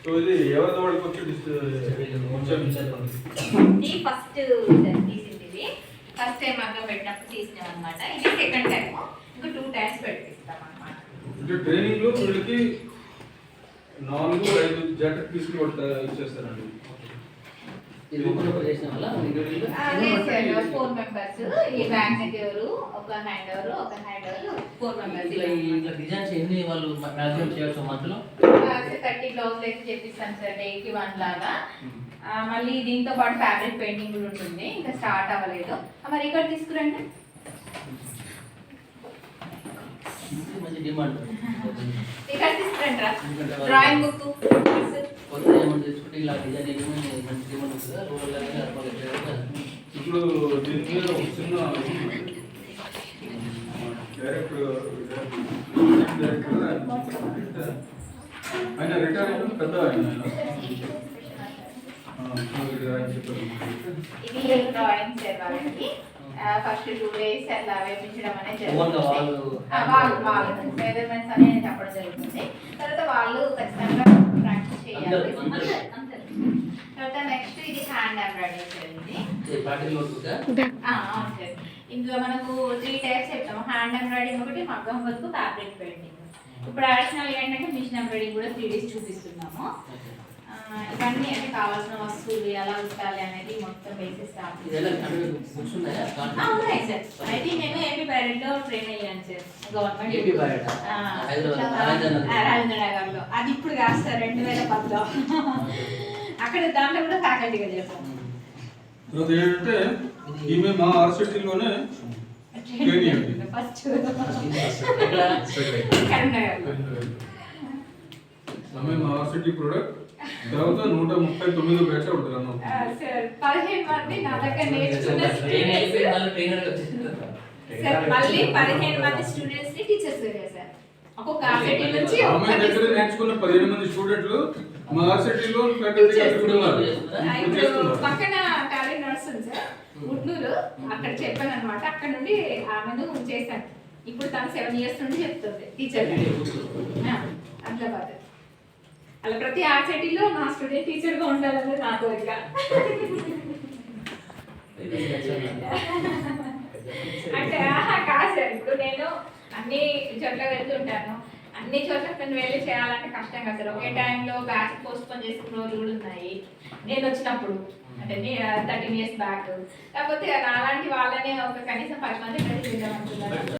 So ఇది ఎవరితో వాడికి వచ్చి ఈ ఫస్ట్ తీసింది ఇది ఫస్ట్ టైం అక్కడ పెట్టినప్పుడు తీసినాం అనమాట. ఇది సెకండ్ టైం, ఇంకా 2 టైమ్స్ పెట్టిస్తాం అనమాట. అంటే ట్రైనింగ్ లో వీళ్ళకి 4-5 జాకెట్ పీసులు ఇచ్చేస్తారండి. ఇది ఒకరు చేసిన వల్ల అదే 4 మెంబర్స్, ఈ బ్యాక్ నెక్ ఎవరు, ఒక హ్యాండ్ ఎవరు, ఒక హ్యాండ్ ఎవరు, 4 మెంబర్స్. ఇట్లా డిజైన్స్ ఎన్ని వాళ్ళు మ్యాక్సిమం చేయొచ్చు మంత్లో? 30 బ్లౌజ్ అయితే చేపిస్తాను సార్, డేకి 1 లాగా. మళ్ళీ దీంతో పాటు ఫ్యాబ్రిక్ పెయింటింగ్ కూడా ఉంటుంది, ఇంకా స్టార్ట్ అవ్వలేదు. మరి ఇక్కడ తీసుకురండి. మంచి డిమాండ్. ఇక్కడ తీసుకురండి రా, డ్రాయింగ్ బుక్ కొత్త ఏమన్నా తెచ్చుకుంటే ఇలా డిజైన్ మంచి డిమాండ్ ఉంటుందా? ఇప్పుడు దీని మీద ఒక చిన్న ఆయన రిటైర్ అయిన పెద్ద ఇది డ్రాయింగ్ వాళ్ళకి ఫస్ట్ 2 days అలా వేయించడం అనేది జరుగుతుంది. వాళ్ళు మెజర్మెంట్స్ అనేది చెప్పడం జరుగుతుంది. తర్వాత వాళ్ళు ఖచ్చితంగా ప్రాక్టీస్ చేయాలి. తర్వాత నెక్స్ట్ ఇది హ్యాండ్ ఎంబ్రాయిడరీ జరిగింది. ఇందులో మనకు 3 టైప్స్ చెప్తాము. హ్యాండ్ ఎంబ్రాయిడింగ్ ఒకటి, మగ్గం వర్క్, ఫ్యాబ్రిక్ పెయింటింగ్. ఇప్పుడు అడిషనల్ ఏంటంటే మిషన్ ఎంబ్రాయిడింగ్ కూడా 3 days చూపిస్తున్నాము. ఇవన్నీ అంటే కావాల్సిన వస్తువులు ఎలా ఉండాలి అనేది మొత్తం బేసిస్ ఉన్నాయి సార్. అయితే నేను ఏపీ బైరెడ్ లో ట్రైన్ అయ్యాను సార్, గవర్నమెంట్ రాజేంద్రనగర్లో. అది ఇప్పుడు కాదు సార్, 2010లో అక్కడ దాంట్లో కూడా ఫ్యాకల్టీగా చేస్తాను. ఏంటంటే ఈమె మా ఆర్సిటీలోనే ఫస్ట్ మా ఆర్సిటీ ప్రొడక్ట్ తర్వాత 139 బ్యాచ్ ఉంటుంది అన్న. 15 మంది నా దగ్గర నేర్చుకున్న మళ్ళీ 15 మంది స్టూడెంట్స్ ని టీచర్స్ చేశారు. ఒక్కొక్క ఆర్సిటీ నుంచి ఆమె దగ్గర నేర్చుకున్న 15 మంది స్టూడెంట్లు మా ఆర్సిటీలో ఫ్యాకల్టీగా ఉన్నారు. పక్కన టాలెంట్ నడుస్తుంది సార్, గుడ్నూరు. అక్కడ చెప్పాను అనమాట. అక్కడ నుండి ఆమెను చేశాను. ఇప్పుడు తను 7 years నుండి చెప్తుంది టీచర్. అహ్మదాబాద్ అలా ప్రతి ఆర్సిటీలో నా స్టూడెంట్ టీచర్ గా ఉండాలని నా కోరిక. అంటే కాదు సార్, ఇప్పుడు నేను అన్ని చోట్ల వెళ్తుంటాను. అన్ని చోట్ల నేను వెళ్ళి చేయాలంటే కష్టం కదా సార్. ఒకే టైంలో బ్యాచ్ పోస్ట్ పోన్ చేసుకున్న రోజులు కూడా ఉన్నాయి నేను వచ్చినప్పుడు, అంటే 13 years బ్యాక్. కాకపోతే అలాంటి వాళ్ళని ఒక కనీసం 10 మంది ట్రైన్ చేద్దాం అనుకున్నాను.